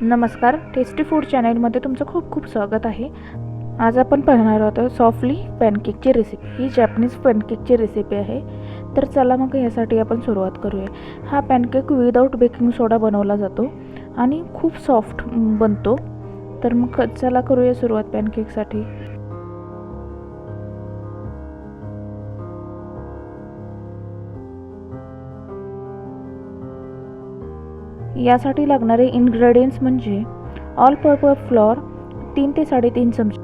नमस्कार, tasty food चॅनलमध्ये तुमचं खूप खूप स्वागत आहे. आज आपण पाहणार आहोत सॉफ्टली पॅनकेकची रेसिपी. ही जॅपनीज पॅनकेकची रेसिपी आहे. तर चला मग यासाठी आपण सुरुवात करूया. हा पॅनकेक विदाऊट बेकिंग सोडा बनवला जातो आणि खूप सॉफ्ट बनतो. तर मग चला करूया सुरुवात पॅनकेकसाठी. यासाठी लागणारे इन्ग्रेडियंट्स म्हणजे ऑल पर्पज फ्लॉर 3 ते 3.5 चमचे,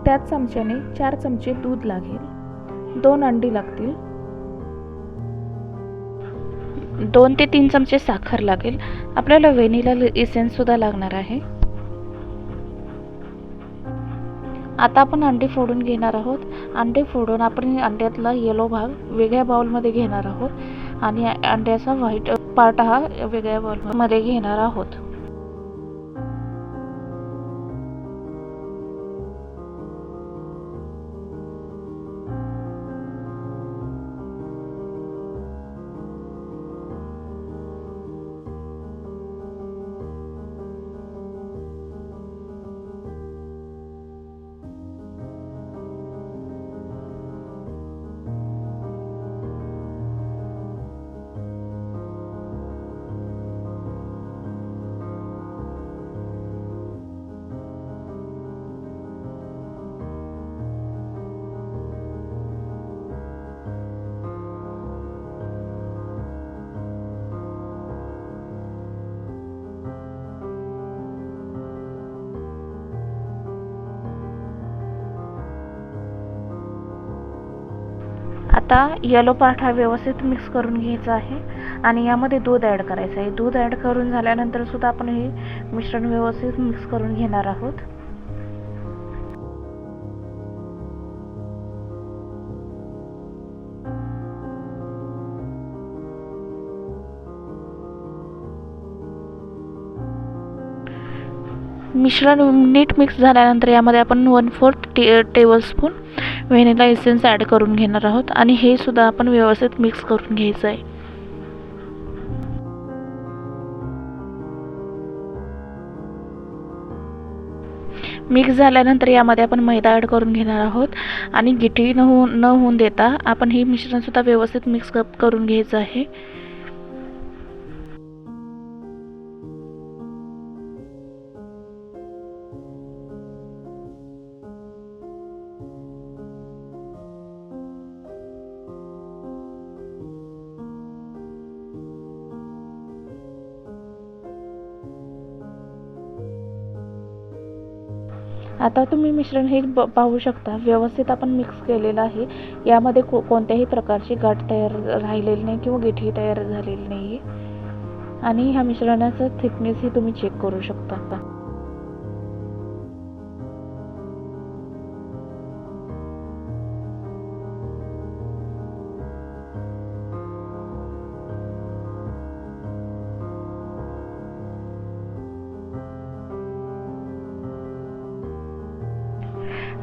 त्याच चमच्याने 4 चमचे दूध लागेल, 2 अंडी लागतील, 2 ते 3 चमचे साखर लागेल. आपल्याला व्हॅनिला इसेन्स सुद्धा लागणार आहे. आता आपण अंडे फोडून घेणार आहोत. अंडे फोडून आपण अंड्यातला येलो भाग वेगळ्या बाउलमध्ये घेणार आहोत आणि अंड्याचा व्हाईट पार्ट हा वेगळ्या बाउलमध्ये घेणार आहोत. आता येलो पार्ट हा व्यवस्थित मिक्स करून घ्यायचा आहे आणि यामध्ये दूध ॲड करायचं आहे. दूध ॲड करून झाल्यानंतर सुद्धा आपण हे मिश्रण व्यवस्थित मिक्स करून घेणार आहोत. मिश्रण नीट मिक्स झाल्यानंतर यामध्ये आपण 1/4 टेबलस्पून व्हॅनिला एसेन्स ॲड करून घेणार आहोत आणि हे सुद्धा आपण व्यवस्थित मिक्स करून घ्यायचं आहे. मिक्स झाल्यानंतर यामध्ये आपण मैदा ॲड करून घेणार आहोत आणि गिठी न होऊन देता आपण हे मिश्रण सुद्धा व्यवस्थित मिक्स करून घ्यायचं आहे. आता तुम्ही मिश्रण हे पाहू शकता, व्यवस्थित आपण मिक्स केलेलं आहे. यामध्ये कोणत्याही प्रकारची गाठ तयार राहिलेली नाही किंवा गिठी तयार झालेली नाही आहे आणि ह्या मिश्रणाचं थिकनेस ही तुम्ही चेक करू शकता.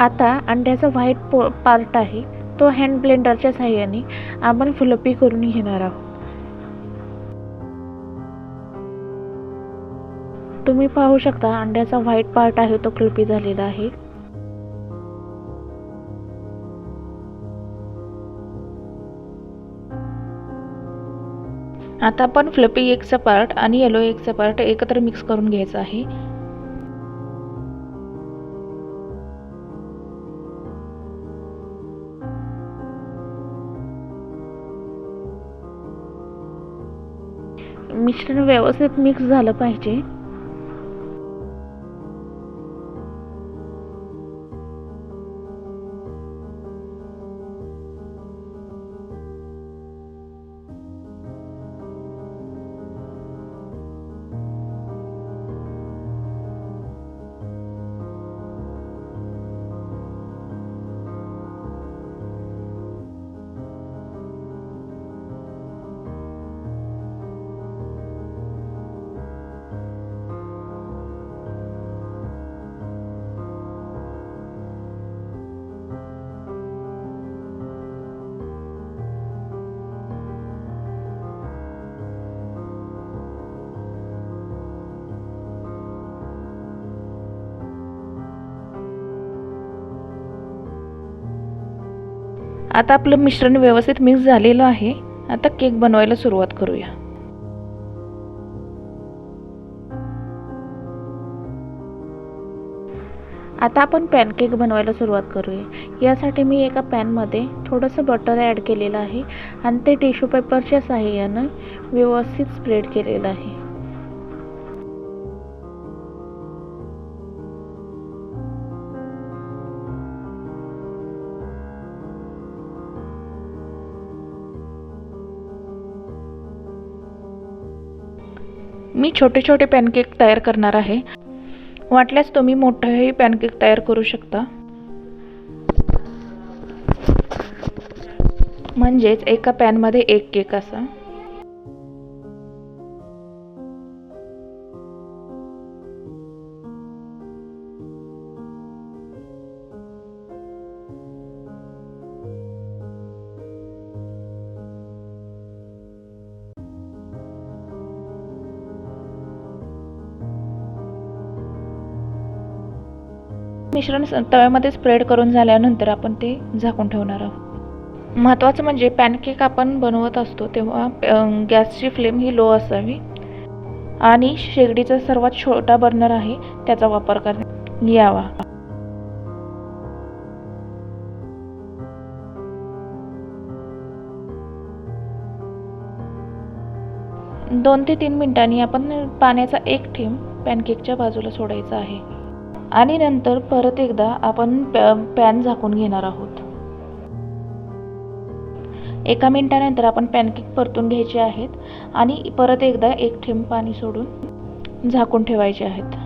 आता अंड्याचा व्हाईट पार्ट आहे तो हँड ब्लेंडरच्या साहाय्याने आपण फ्लफी करून घेणार आहोत. तुम्ही पाहू शकता अंड्याचा व्हाईट पार्ट आहे तो फ्लफी झालेला आहे. आता आपण फ्लफी एगचा पार्ट आणि येलो एगचा पार्ट एकत्र मिक्स करून घ्यायचा आहे. मिश्रण व्यवस्थित मिक्स झालं पाहिजे. आता आपलं मिश्रण व्यवस्थित मिक्स झालेलं आहे. आता केक बनवायला सुरुवात करूया. आता आपण पॅनकेक बनवायला सुरुवात करूया. यासाठी मी एका पॅनमध्ये थोडंसं बटर ॲड केलेलं आहे आणि ते टिश्यू पेपरच्या साहाय्यानं व्यवस्थित स्प्रेड केलेलं आहे. मी छोटे छोटे पॅनकेक तयार करणार आहे. वाटल्यास तुम्ही मोठेही पॅनकेक तयार करू शकता. म्हणजेच एका पॅनमध्ये एक केक असा. मिश्रण तव्यामध्ये स्प्रेड करून झाल्यानंतर आपण ते झाकून ठेवणार आहोत. महत्त्वाचं म्हणजे पॅनकेक आपण बनवत असतो तेव्हा गॅसची फ्लेम ही लो असावी आणि शेगडीचा सर्वात छोटा बर्नर आहे त्याचा वापर करण्यात यावा. दोन ते 3 मिनिटांनी आपण पाण्याचा एक थेंब पॅनकेकच्या बाजूला सोडायचा आहे आणि नंतर परत एकदा आपण पॅन झाकून घेणार आहोत. 1 मिनिटानंतर आपण पॅनकेक परतून घ्यायचे आहेत आणि परत एकदा एक थेंब पाणी सोडून झाकून ठेवायचे आहेत.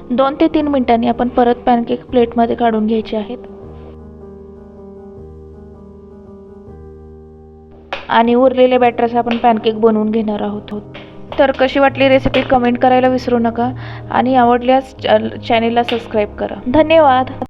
दोन ते 3 मिनिटांनी आपण परत पॅनकेक प्लेटमध्ये काढून घ्यायचे आहेत आणि उरलेल्या बॅटरचा आपण पॅनकेक बनवून घेणार आहोत. तर कशी वाटली रेसिपी कमेंट करायला विसरू नका आणि आवडल्यास चॅनेलला सबस्क्राईब करा. धन्यवाद.